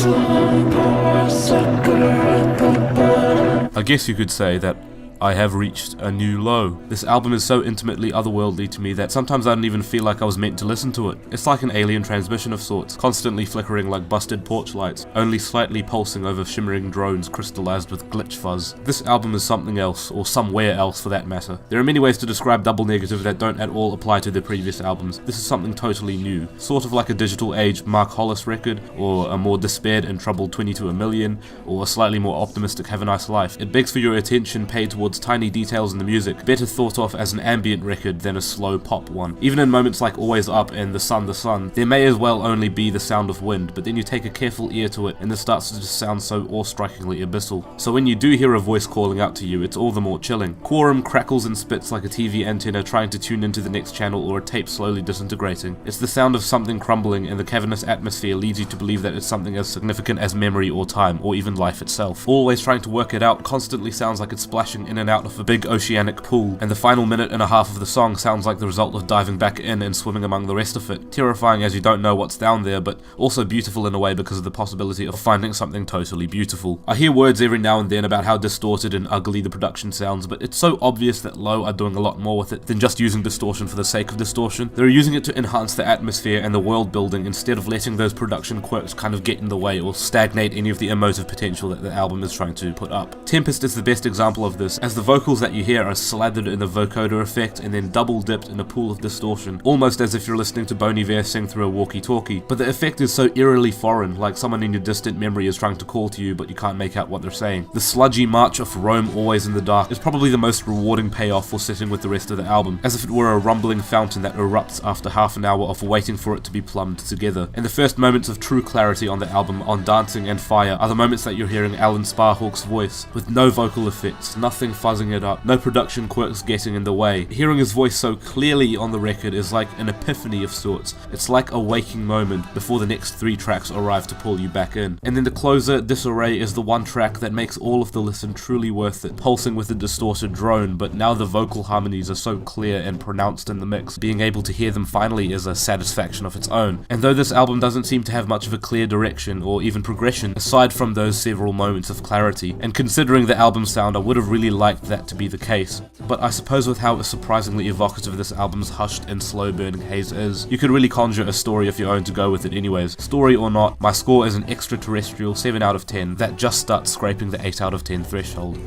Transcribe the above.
I guess you could say that I have reached a new low. This album is so intimately otherworldly to me that sometimes I don't even feel like I was meant to listen to it. It's like an alien transmission of sorts, constantly flickering like busted porch lights, only slightly pulsing over shimmering drones crystallized with glitch fuzz. This album is something else, or somewhere else for that matter. There are many ways to describe Double Negative that don't at all apply to their previous albums. This is something totally new, sort of like a digital age Mark HOLLIS record, or a more despaired and troubled 22 a Million, or a slightly more optimistic Have a Nice Life. It begs for your attention paid towards tiny details in the music, better thought of as an ambient record than a slow pop one. Even in moments like Always Up and The Sun, there may as well only be the sound of wind, but then you take a careful ear to it and it starts to just sound so awe-strikingly abyssal. So when you do hear a voice calling out to you, it's all the more chilling. Quorum crackles and spits like a TV antenna trying to tune into the next channel or a tape slowly disintegrating. It's the sound of something crumbling, and the cavernous atmosphere leads you to believe that it's something as significant as memory or time, or even life itself. Always trying to work it out constantly sounds like it's splashing in and out of a big oceanic pool, and the final minute and a half of the song sounds like the result of diving back in and swimming among the rest of it. Terrifying as you don't know what's down there, but also beautiful in a way because of the possibility of finding something totally beautiful. I hear words every now and then about how distorted and ugly the production sounds, but it's so obvious that Low are doing a lot more with it than just using distortion for the sake of distortion. They're using it to enhance the atmosphere and the world building instead of letting those production quirks kind of get in the way or stagnate any of the emotive potential that the album is trying to put up. Tempest is the best example of this, as the vocals that you hear are slathered in a vocoder effect and then double dipped in a pool of distortion, almost as if you're listening to Bon Iver sing through a walkie-talkie. But the effect is so eerily foreign, like someone in your distant memory is trying to call to you but you can't make out what they're saying. The sludgy march of Rome Always in the Dark is probably the most rewarding payoff for sitting with the rest of the album, as if it were a rumbling fountain that erupts after half an hour of waiting for it to be plumbed together. And the first moments of true clarity on the album, on Dancing and Fire, are the moments that you're hearing Alan SPARHAWK's voice, with no vocal effects, nothing fuzzing it up, no production quirks getting in the way. Hearing his voice so clearly on the record is like an epiphany of sorts. It's like a waking moment before the next 3 tracks arrive to pull you back in. And then the closer, Disarray, is the one track that makes all of the listen truly worth it, pulsing with a distorted drone, but now the vocal harmonies are so clear and pronounced in the mix, being able to hear them finally is a satisfaction of its own. And though this album doesn't seem to have much of a clear direction or even progression, aside from those several moments of clarity, and considering the album sound, I would have really liked that to be the case. But I suppose with how surprisingly evocative this album's hushed and slow burning haze is, you could really conjure a story of your own to go with it anyways. Story or not, my score is an extraterrestrial 7 out of 10 that just starts scraping the 8 out of 10 threshold.